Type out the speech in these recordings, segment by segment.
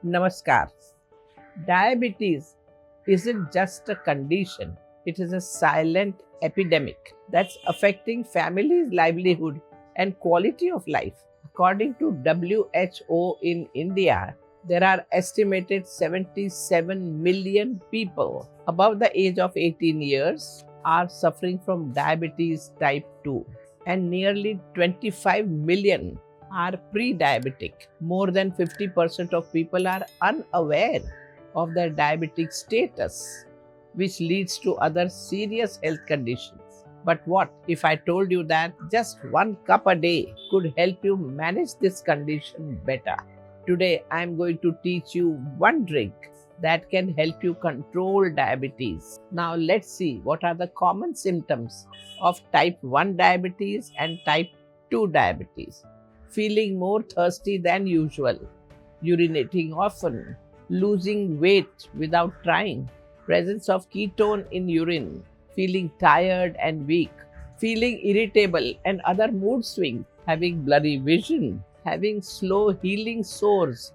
Namaskar. Diabetes isn't just a condition, it is a silent epidemic that's affecting families' livelihood and quality of life. According to WHO in India, there are estimated 77 million people above the age of 18 years are suffering from diabetes type 2 and nearly 25 million are pre-diabetic. More than 50% of people are unaware of their diabetic status, which leads to other serious health conditions. But what if I told you that just one cup a day could help you manage this condition better? Today, I am going to teach you one drink that can help you control diabetes. Now, let's see what are the common symptoms of type 1 diabetes and type 2 diabetes. Feeling more thirsty than usual, urinating often, losing weight without trying, presence of ketone in urine, feeling tired and weak, feeling irritable and other mood swings, having blurry vision, having slow healing sores,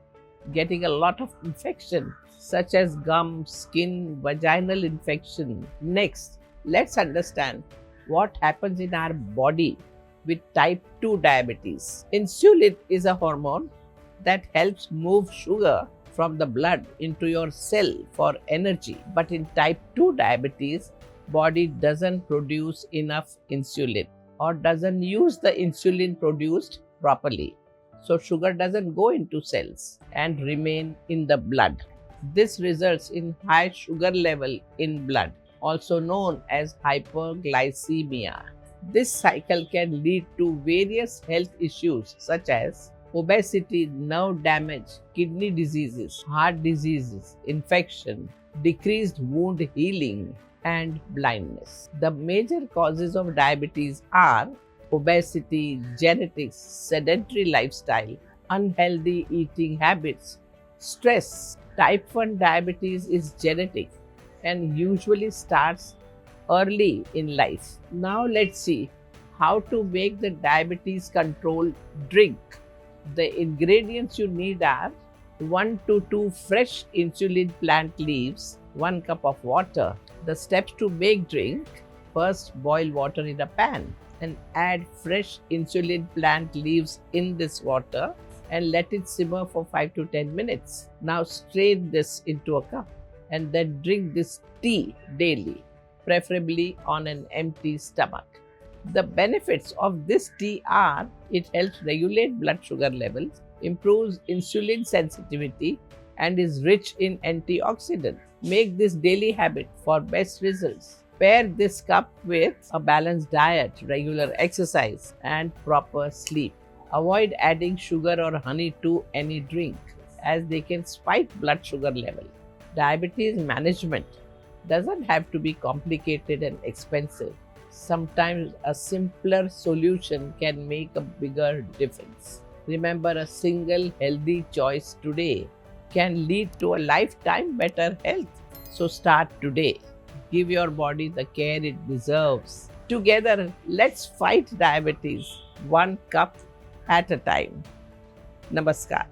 getting a lot of infection such as gum, skin, vaginal infection. Next, let's understand what happens in our body with type 2 diabetes. Insulin is a hormone that helps move sugar from the blood into your cell for energy. But in type 2 diabetes, body doesn't produce enough insulin or doesn't use the insulin produced properly. So sugar doesn't go into cells and remain in the blood. This results in high sugar level in blood, also known as hyperglycemia. This cycle can lead to various health issues such as obesity, nerve damage, kidney diseases, heart diseases, infection, decreased wound healing, and blindness. The major causes of diabetes are obesity, genetics, sedentary lifestyle, unhealthy eating habits, stress. Type 1 diabetes is genetic and usually starts early in life. Now let's see how to make the diabetes control drink. The ingredients you need are 1 to 2 fresh insulin plant leaves, 1 cup of water. The steps to make drink: first boil water in a pan and add fresh insulin plant leaves in this water and let it simmer for 5 to 10 minutes. Now strain this into a cup and then drink this tea daily, preferably on an empty stomach. The benefits of this tea are it helps regulate blood sugar levels, improves insulin sensitivity, and is rich in antioxidants. Make this daily habit for best results. Pair this cup with a balanced diet, regular exercise, and proper sleep. Avoid adding sugar or honey to any drink as they can spike blood sugar level. Diabetes management doesn't have to be complicated and expensive. Sometimes a simpler solution can make a bigger difference. Remember, a single healthy choice today can lead to a lifetime better health. So start today. Give your body the care it deserves. Together, let's fight diabetes one cup at a time. Namaskar.